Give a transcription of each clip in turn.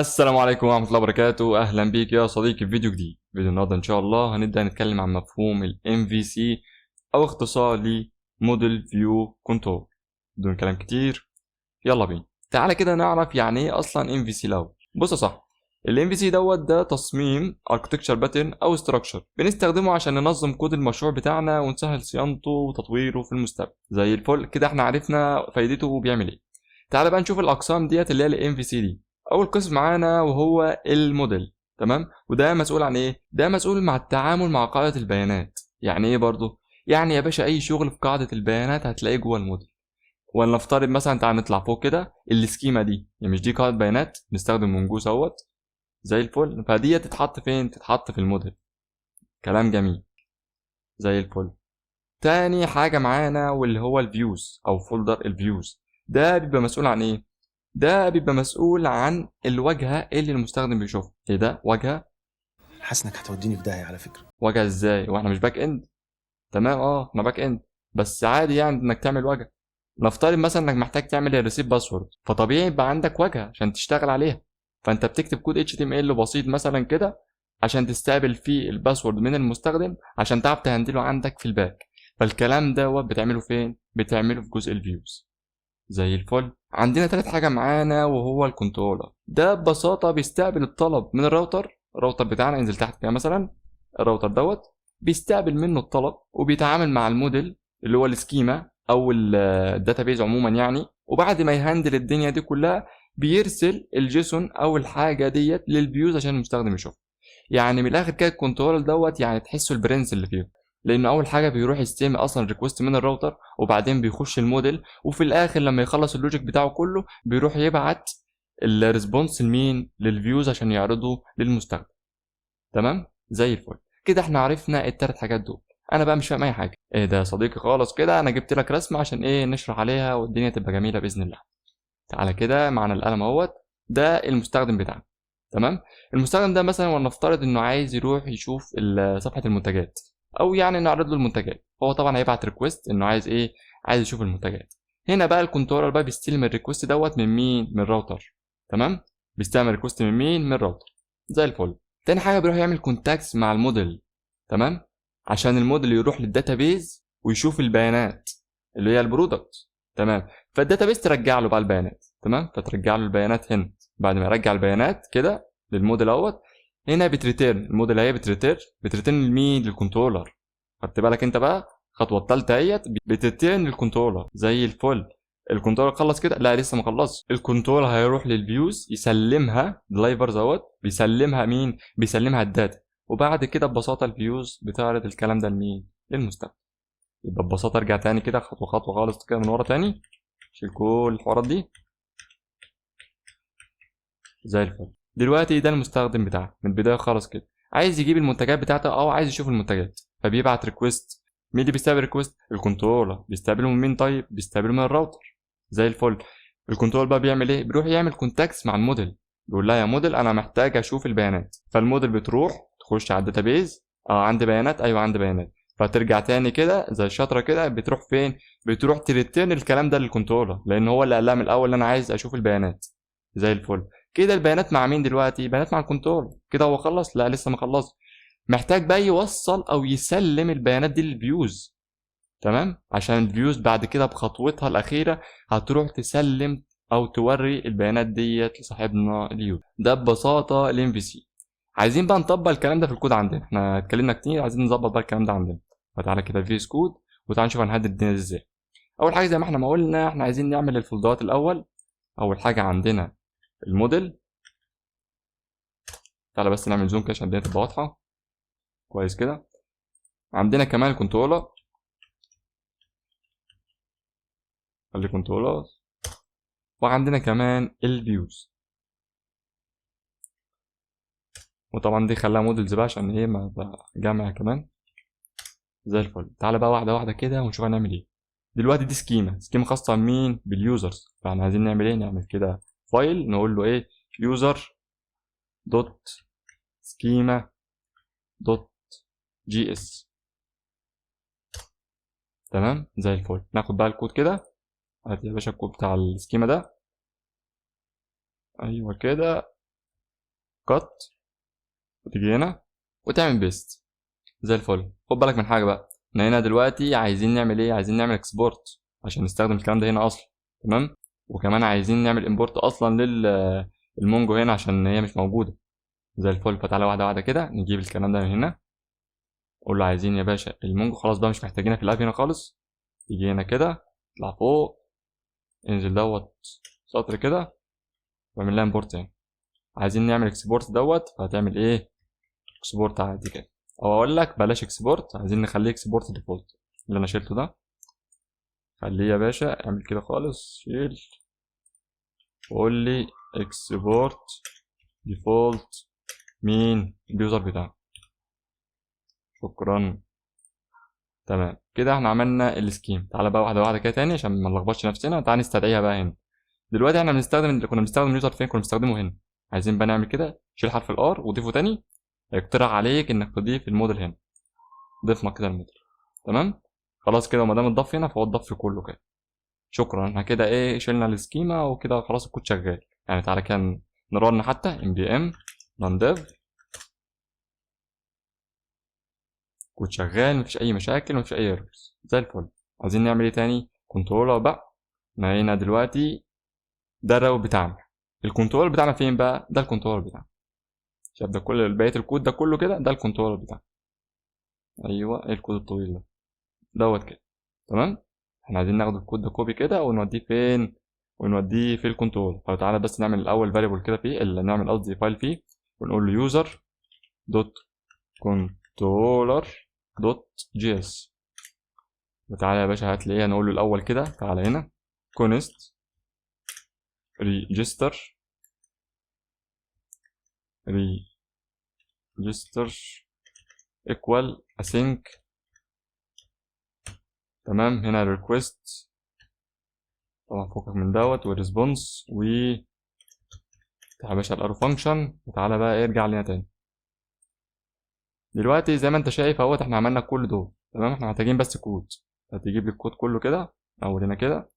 السلام عليكم ورحمة الله وبركاته. أهلا بيك يا صديقي في فيديو جديد. فيديو النهاردة إن شاء الله هنبدأ نتكلم عن مفهوم ال MVC أو اختصار ل Model View Control. بدون كلام كتير يلا بينا. تعالى كده نعرف يعني إيه أصلا MVC الأول. بص يا صاحبي، ال MVC ده تصميم Architecture Pattern أو Structure بنستخدمه عشان ننظم كود المشروع بتاعنا ونسهل صيانته وتطويره في المستقبل. زي الفل كده احنا عرفنا فايدته وبيعمل إيه. تعالى بقى نشوف الأقسام ديت اللي هي ال MVC دي. اول قسم معانا وهو الموديل. تمام، وده مسؤول عن ايه؟ ده مسؤول مع التعامل مع قاعده البيانات. يعني ايه برضو؟ يعني يا باشا اي شغل في قاعده البيانات هتلاقيه جوه الموديل. ولنفترض مثلا تعال نطلع فوق كده السكيما دي، يعني مش دي قاعده بيانات نستخدم منجوز اهوت زي الفل، فدي تتحط فين؟ تتحط في الموديل. كلام جميل زي الفل. تاني حاجه معانا واللي هو الفيوز او فولدر الفيوز. ده بيبقى مسؤول عن ايه؟ ده بيبقى مسؤول عن الواجهة اللي المستخدم بيشوفها. ايه ده؟ واجهة؟ حاسس انك هتوديني في داهيه على فكره. واجهة ازاي واحنا مش باك اند؟ تمام، احنا باك اند، بس عادي يعني انك تعمل واجهة. نفترض مثلا انك محتاج تعمل الريسيت باسورد، فطبيعي يبقى عندك واجهة عشان تشتغل عليها. فانت بتكتب كود HTML بسيط مثلا كده عشان تستقبل فيه الباسورد من المستخدم عشان تعرف تهندله عندك في الباك. فالكلام ده بتعمله فين؟ بتعمله في جزء الفيوز. زي الفل. عندنا تالت حاجة معانا وهو الكنترولر. ده ببساطة بيستقبل الطلب من الراوتر بتاعنا. انزل تحت كده مثلا، الراوتر بيستقبل منه الطلب وبيتعامل مع الموديل اللي هو السكيما او الداتابيز عموما يعني. وبعد ما يهندل الدنيا دي كلها بيرسل الجيسون او الحاجة ديت للفيوز عشان المستخدم يشوفها. يعني من الاخر كده الكنترول يعني تحسه البرنس اللي فيه. لانه اول حاجه بيروح يستلم اصلا ريكوست من الراوتر، وبعدين بيخش الموديل، وفي الاخر لما يخلص اللوجيك بتاعه كله بيروح يبعت الريسبونس لمين؟ للفيوز عشان يعرضه للمستخدم. تمام زي الفل. كده احنا عرفنا التلات حاجات دول. انا بقى مش فاهم اي حاجه. ايه ده يا صديقي؟ خالص كده انا جبت لك رسمه عشان ايه؟ نشرح عليها والدنيا تبقى جميله باذن الله. تعالى كده معنا القلم اهوت. ده المستخدم بتاعنا. تمام. المستخدم ده مثلا ولنفترض انه عايز يروح يشوف صفحه المنتجات، او يعني نعرض له المنتجات. هو طبعا هيبعت ريكوست انه عايز ايه؟ عايز يشوف المنتجات. هنا بقى الكنترولر بقى بيستلم الريكوست من مين؟ من الراوتر. تمام. بيستلم الريكوست من مين؟ من الراوتر. زي الفل. تاني حاجه بيروح يعمل كونتاكس مع الموديل. تمام. عشان الموديل يروح للداتابيز ويشوف البيانات اللي هي البرودكت. تمام. فالداتابيز ترجع له بقى البيانات. تمام. فترجع له البيانات هنا. بعد ما يرجع البيانات كده للموديل هنا بتريتيرن الموديل. هي بتريتيرن لمين؟ للكنترولر. خدت بالك انت بقى؟ الخطوه الثالثه بتريتيرن للكنترولر. زي الفل. الكنترولر خلص كده؟ لا لسه ما خلصش. الكنترولر هيروح للفيوز يسلمها دلايفرز بيسلمها مين؟ بيسلمها الداتا. وبعد كده ببساطه الفيوز بتعرض الكلام ده لمين؟ للمستخدم. يبقى ببساطه ارجع تاني كده خطوه خطوه خالص كده من ورا تاني. شيل كل الحوارات دي. زي الفل. دلوقتي ده المستخدم بتاعك من البدايه خالص كده، عايز يجيب المنتجات بتاعته او عايز يشوف المنتجات، فبيبعت ريكوست. مين اللي بيستقبل ريكوست؟ الكنترولر. بيستقبله من مين طيب؟ بيستقبله من الراوتر. زي الفل. الكنترول بقى بيعمل ايه؟ بيروح يعمل كونتاكس مع الموديل. بيقول لها يا موديل انا محتاج اشوف البيانات. فالموديل بتروح تخش على الداتابيز. عندي بيانات، ايوه عندي بيانات. فترجع تاني كده زي الشطره كده. بتروح فين؟ بتروح تريتيرن الكلام ده للكنترولر، لان هو اللي قال لها من الاول ان انا عايز اشوف البيانات. زي الفل. كده البيانات مع مين دلوقتي؟ بيانات مع الكنترول. كده هو خلص؟ لا لسه ما خلص. محتاج بقى يوصل او يسلم البيانات دي للفيوز. تمام. عشان الفيوز بعد كده بخطوتها الاخيره هتروح تسلم او توري البيانات ديت لصاحبنا اليوزر. ده ببساطه الام في سي. عايزين بقى نطبق الكلام ده في الكود عندنا. احنا اتكلمنا كتير، عايزين نظبط بقى الكلام ده عندنا. فتعالى كده في اس كود وتعالى نشوف هنهدد الدنيا دي ازاي. اول حاجه زي ما احنا ما قلنا، احنا عايزين نعمل الفولدرات الاول. اول حاجه عندنا الموديل. تعالى بس نعمل زوم كده عشان الدنيا تبقى واضحه كويس كده. عندنا كمان الكنترولر. خلي كنترولر. وعندنا كمان الفيوز. وطبعا دي خلاها موديلز بقى عشان هي ما جامعة كمان. زي الفل. تعالى بقى واحده واحده كده ونشوف هنعمل ايه. دلوقتي دي سكيما خاصه بمين؟ باليوزرز. فاحنا عايزين نعمل ايه؟ نعمل كده فايل نقول له ايه؟ يوزر دوت سكيما دوت جي اس. تمام زي الفل. ناخد بقى الكود كده. هات يا باشا الكود بتاع السكيما ده. ايوه كده. كات، وتيجي هنا وتعمل بيست زي الفل. خد بالك من حاجه بقى، ان هنا دلوقتي عايزين نعمل ايه؟ عايزين نعمل اكسبورت عشان نستخدم الكلام ده هنا اصلا، تمام. وكمان عايزين نعمل امبورت اصلا للمونجو هنا عشان هي مش موجوده زي الفل. فتعالى واحده واحده كده نجيب الكلام ده من هنا، قول له عايزين يا باشا المونجو، خلاص بقى مش محتاجينها في الاب هنا خالص. تيجي هنا كده، اطلع فوق، انزل دوت سطر كده، واعمل لها امبورت هنا. عايزين نعمل اكسبورت دوت، فهتعمل ايه؟ اكسبورت عادي كده، او اقول لك بلاش اكسبورت، عايزين نخليه اكسبورت ديفولت اللي انا شلته ده. خليه يا باشا، اعمل كده خالص، شيل وقول لي اكسبورت ديفولت مين؟ اليوزر بتاعه. شكرا. تمام كده احنا عملنا السكيم. تعالى بقى واحده واحده كده تاني عشان ما نلخبطش نفسنا. تعالى نستدعيها بقى هنا. دلوقتي احنا بنستخدم اللي كنا بنستخدم اليوزر فين؟ كنا بنستخدمه هنا. عايزين بقى نعمل كده، شيل حرف الار وضيفه تاني. هيقترح عليك انك تضيف الموديل هنا. ضفنا كده الموديل، تمام. خلاص كده، وما دام اتضاف هنا فهو اتضاف في كله كده. شكرا. احنا كده ايه؟ شلنا السكيما وكده خلاص الكود شغال. يعني تعالى كده نرن حتى npm run dev، كود شغال، مفيش اي مشاكل، مفيش اي ايرورز زي الفل. عايزين نعمل ايه تاني؟ كنترولر بقى. ما هنا دلوقتي ده الراوت بتاعنا. الكنترول بتاعنا فين بقى؟ ده الكنترول بتاعنا. شايف ده كل بقيه الكود ده كله كده، ده الكنترول بتاعنا. ايوه، ايه الكود الطويل ده دوت كده، تمام. احنا عايزين ناخد الكود ده كوبي كده ونوديه فين؟ ونوديه في الكنترول. فتعالى بس نعمل الاول فاريبل كده فيه، اللي نعمل قصدي فايل فيه، ونقول له يوزر دوت كنترولر دوت جي اس. وتعالى يا باشا هات لي ايه، نقول له الاول كده، تعالى هنا كونست ريجستر equal async، تمام. هنا request طبعا فوقك من دوت، والريسبونس، و تعالى يا باشا الارو فانكشن. وتعالى بقى ارجع لنا تاني. دلوقتي زي ما انت شايف اهوت احنا عملنا كل دول، تمام. احنا محتاجين بس كود. هتجيب لي الكود كله كده، اول هنا كده،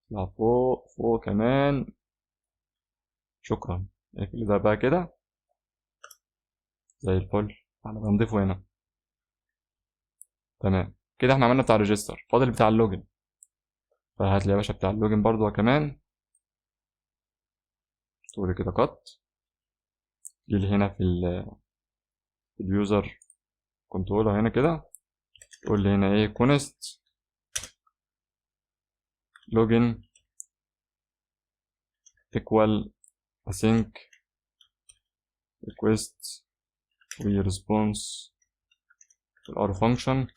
لا فوق فوق كمان. شكرا. اقفل ده بقى كده زي الفل. تعالى بقى نضيفه هنا، تمام. كده احنا عملنا بتاع الريجستر، فاضل بتاع اللوجن. فهات لي يا باشا بتاع اللوجن برضو كمان. تقول كده كات، جيلي هنا في اليوزر كنترولر هنا كده، تقول لي هنا ايه؟ كونست لوجن equal async request response الار فانكشن.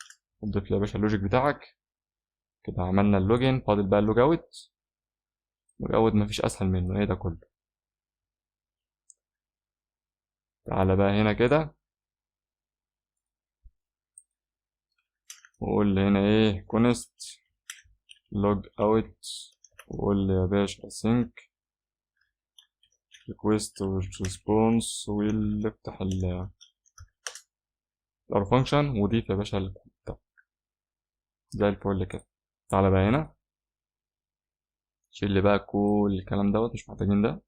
وتضيف لي يا باشا اللوجيك بتاعك. كده عملنا اللوجن، فاضل بقى اللوج اوت. اللوج اوت مفيش اسهل منه، ايه ده كله. تعالى بقى هنا كده وقول لي هنا ايه؟ كونست لوج اوت، وقول لي يا باشا async request response، واللي افتح الار فانكشن، وضيف يا باشا الكود ده زي الفل كده. تعالى بقى هنا شيل لي بقى كل الكلام دوت، مش محتاجين ده.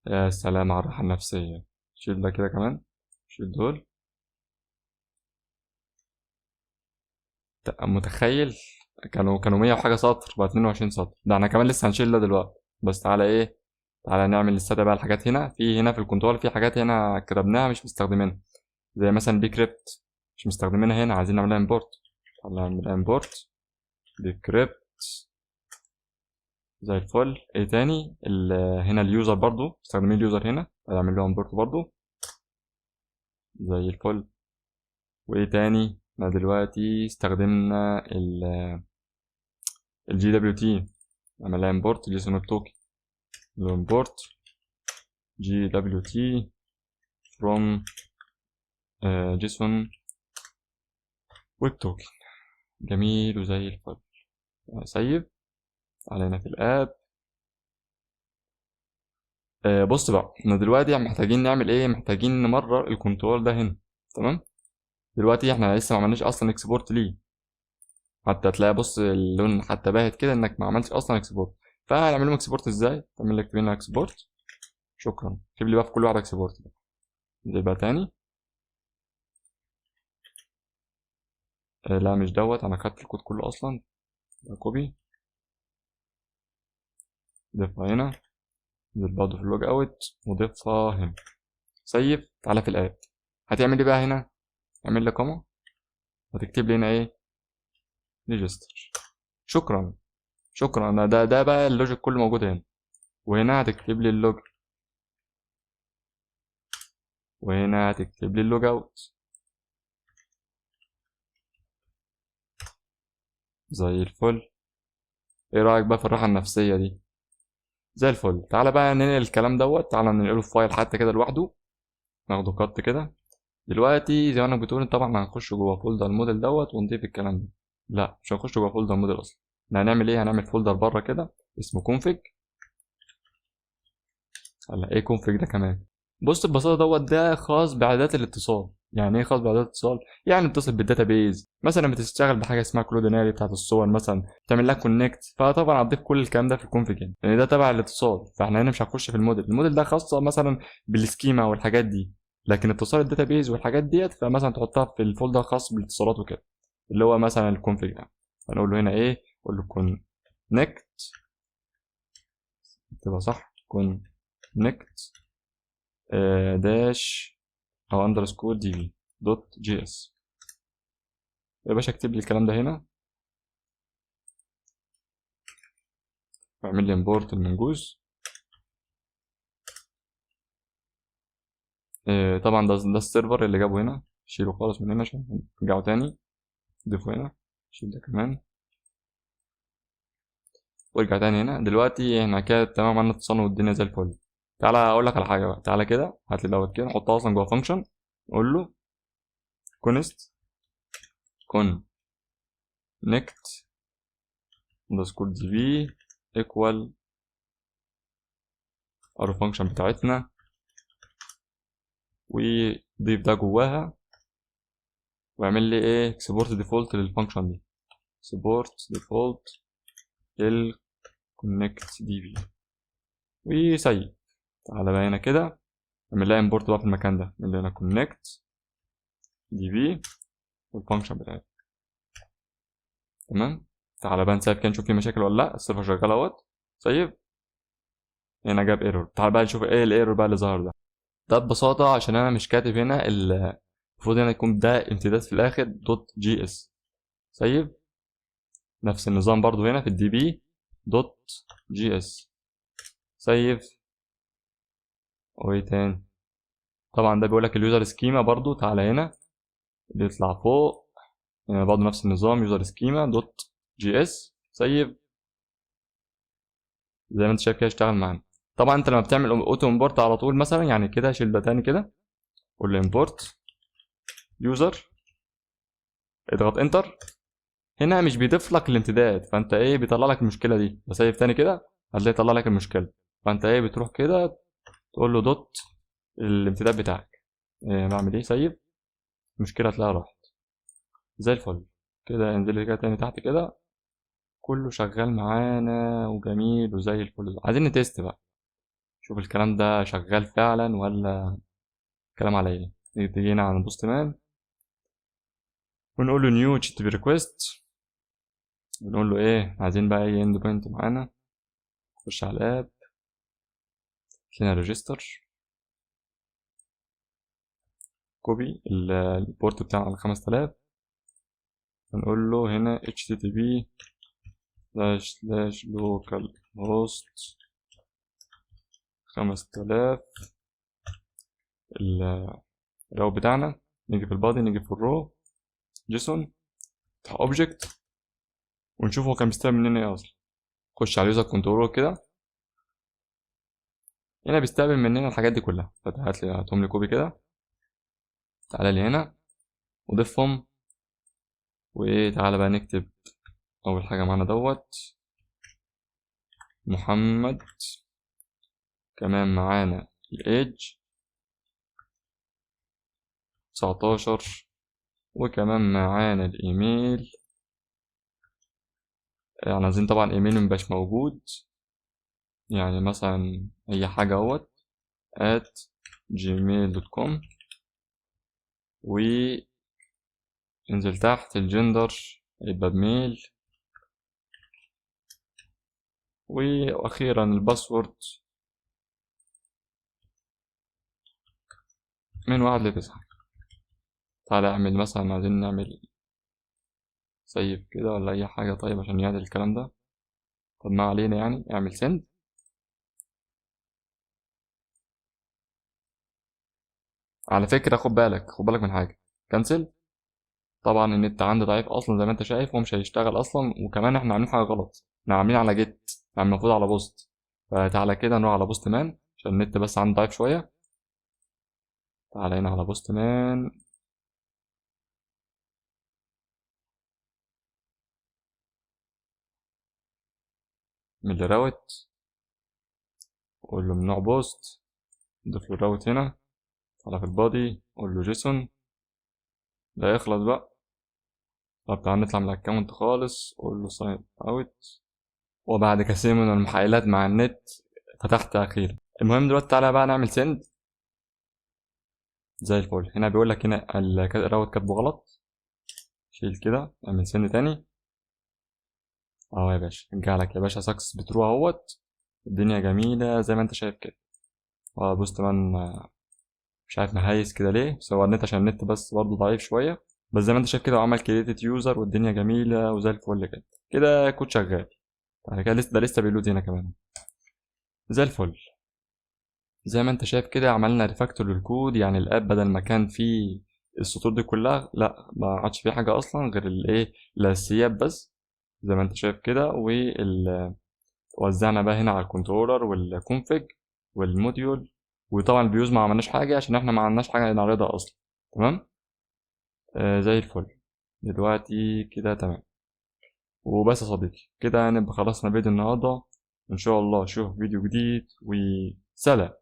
يا سلام على الراحة النفسية. شيل ده كده كمان، شيل دول. متخيل؟ كانوا 100 وحاجة سطر، بقى 22 سطر. ده احنا كمان لسه هنشيل ده دلوقتي. بس تعالى ايه، تعالى نعمل نستدعي بقى الحاجات هنا. هنا في الكنترول في حاجات هنا كتبناها مش مستخدمينها، زي مثلا بيكريبت مش مستخدمينها هنا، عايزين نعملها امبورت. تعالى نعمل امبورت بيكريبت زي الفل. ايه تاني؟ هنا اليوزر برضو مستخدمين اليوزر هنا، هنعمل له امبورت برضو زي الفل. وايه تاني؟ احنا دلوقتي استخدمنا الجي دبليو تي، عملها امبورت جيسون ويب توكن. امبورت جي دبليو تي فروم جيسون ويب توكن. جميل وزي الفل. سيف علينا في الاب. بص بقى، احنا دلوقتي محتاجين نعمل ايه؟ محتاجين نمرر الكنترول ده هنا، تمام. دلوقتي احنا لسه ما عملناش اصلا اكسبورت ليه، حتى تلاقي بص اللون حتى باهت كده انك ما عملتش اصلا اكسبورت. فهنعمل لهم اكسبورت ازاي؟ تعمل لك اكتب لنا اكسبورت، شكرا، اكتب لي بقى في كل واحد اكسبورت. ننزل بقى تاني، لا مش دوت، انا خدت الكود كله اصلا، ده كوبي، ضيفها هنا، ننزل برضه في اللوج اوت وضيفها هنا، سيف. تعالى في الاد، هتعمل ايه بقى هنا؟ اعمل لي قامه وتكتب لي هنا ايه؟ ريجستر، شكرا شكرا. أنا ده بقى اللوجيك كله موجود هنا، وهنا هتكتب لي اللوج، وهنا هتكتب لي اللوج اوت، زي الفل. ايه رايك بقى في الراحه النفسيه دي؟ زي الفل. تعالى بقى ننقل الكلام دوت، تعالى ننقله في فايل حتى كده لوحده، ناخده كات كده. دلوقتي زي ما انا بتقول طبعا هنخش جوه فولدر الموديل دوت ونضيف الكلام ده. لا مش هنخش جوه فولدر الموديل اصلا، احنا هنعمل ايه؟ هنعمل فولدر بره كده اسمه config. هلا ايه config ده كمان؟ بص ببساطه دوت ده خاص باعدادات الاتصال. يعني ايه خاص باعدادات الاتصال؟ يعني بتصل بالداتابيز، مثلا بتشتغل بحاجه اسمها كلوديناري بتاعت الصور مثلا، تعمل لها كونكت، فطبعا هتضيف كل الكلام ده في الكونفيج يعني، لان ده تبع الاتصال. فاحنا هنا مش هنخش في الموديل، الموديل ده خاصه مثلا بالسكيما والحاجات دي، لكن اتصال الداتابيز والحاجات ديت فمثلا تحطها في الفولدر الخاص بالاتصالات وكده، اللي هو مثلا الكونفيج ده. هنقول له هنا ايه؟ نقول له كونكت، تبقى صح، كونكت داش او اندرسكور دي في دوت جي اس. يا باشا اكتب لي الكلام ده هنا، واعمل لي امبورت المنجوز. طبعا ده السيرفر اللي جابه هنا، شيله خالص من هنا عشان نرجعه تاني، ضيفه هنا، شيل ده كمان وارجع تاني هنا. دلوقتي احنا كده تمام، عملنا اتصال والدنيا زي الفل. تعالى اقول لك على حاجه بقى، تعالى كده هات لي دوت كده، نحطها اصلا جوه فانكشن، نقول له كونست كونكت اندرسكور دي في ايكوال ار فانكشن بتاعتنا، وضيف ده جواها، واعمل لي ايه؟ اكسبورت ديفولت للفانكشن دي، اكسبورت ديفولت للكونكت دي في، وسيب. تعالى بقى هنا كده اعمل لها امبورت بقى في المكان ده، اللي هنا كونكت دي في والفانكشن بتاعتها. تمام. تعالى بقى نسيب كده نشوف في مشاكل ولا لا. السيرفر شغال اهوت، سيب. هنا جاب ايرور، تعالى بقى نشوف ايه الايرور بقى اللي ظهر ده. ده ببساطة عشان انا مش كاتب هنا المفروض هنا يكون ده امتداد في الاخر دوت جي اس. سيب. نفس النظام برضو هنا في الدي بي دوت جي اس. سيف. وايه تاني؟ طبعا ده بيقول لك اليوزر سكيما برضو، تعالى هنا اللي يطلع فوق هنا برضو نفس النظام، يوزر سكيما دوت جي اس. سيف. زي ما انت شايف كده اشتغل معانا. طبعا انت لما بتعمل اوتو امبورت على طول مثلا، يعني كده شيل ده تاني كده، قول له امبورت يوزر، اضغط انتر، هنا مش بيضيف لك الامتداد، فانت ايه بيطلع لك المشكله دي. بسيف تاني كده هتلاقي يطلع لك المشكله، فانت ايه بتروح كده تقول له دوت الامتداد بتاعك. إيه بعمل ايه؟ سيف. المشكله هتلاقيها راحت زي الفل. كده انزل لي كده تاني تحت كده، كله شغال معانا وجميل وزي الفل. عايزين نتست بقى، شوف الكلام ده شغال فعلا ولا كلام على ايه. نيجي هنا على البوست مان ونقول له نيو اتش تي بي ريكويست، ونقول له ايه عايزين بقى ايه اند بوينت معانا. نخش على الاب، هنا ريجستر، كوبي البورت بتاعنا على 5000، هنقول له هنا http //local host 5000 الراو بتاعنا. نيجي في البادي، نيجي في الرو جيسون بتاع اوبجكت، ونشوف هو كان بيستقبل مننا ايه اصلا. خش على اليوزر كنترول كده، هنا بيستقبل مننا الحاجات دي كلها، هاتهم لي كوبي كده، تعالى لي هنا وضيفهم. وايه تعالى بقى نكتب اول حاجه معانا دوت محمد، كمان معانا الايدج 19، وكمان معانا الايميل، يعني عايزين طبعا ايميل مبقاش موجود، يعني مثلا اي حاجة اهوت at gmail.com، وانزل تحت الجندر يبقى بميل، واخيرا الباسورد من 1 ل 9. تعالى اعمل مثلا، عايزين نعمل سيف كده ولا اي حاجة طيب عشان يعدل الكلام ده. طب ما علينا، يعني اعمل سند. على فكرة خد بالك من حاجة، كنسل. طبعا النت عندي ضعيف اصلا زي ما انت شايف، ومش هيشتغل اصلا، وكمان احنا عاملين حاجة غلط، احنا عاملين على جيت، يعني المفروض على بوست. فتعالى كده نروح على بوست مان عشان النت بس عندي ضعيف شوية. تعالى هنا على بوست مان، من الراوت، قول له من نوع بوست، ضيف له الراوت هنا. تعالى في البادي قول له جيسون، ده يخلص بقى. طب تعالى نطلع من الاكونت خالص، قول له ساين اوت. وبعد كثير من المحايلات مع النت فتحت اخيرا. المهم دلوقتي تعالى بقى نعمل سند زي الفل. هنا بيقول لك هنا الراوت كاتبه غلط، شيل كده اعمل سند تاني. اهو يا باشا رجع لك يا باشا سكسس بترو اهوت. الدنيا جميله زي ما انت شايف كده. اه بوست مان مش عارف مهيس كده ليه، بس هو النت عشان النت بس برضه ضعيف شويه. بس زي ما انت شايف كده وعمل كريتد يوزر والدنيا جميله وزي الفل كده. كده كود شغال. بعد كده لسه، ده لسه بيلود هنا كمان زي الفل. زي ما انت شايف كده عملنا ريفاكتور للكود، يعني الاب بدل ما كان فيه السطور دي كلها، لا ما عادش فيه حاجه اصلا غير الايه، الاساسيات بس. زي ما انت شايف كده. ووزعنا بقى هنا على الكنترولر والكونفج والموديول. وطبعا البيوز ما عملناش حاجه عشان احنا ما عملناش حاجه نعرضها اصلا. تمام. زي الفل. دلوقتي كده تمام. وبس يا صديقي، كده نبقى خلصنا فيديو النهارده. ان شاء الله اشوف فيديو جديد، وسلام.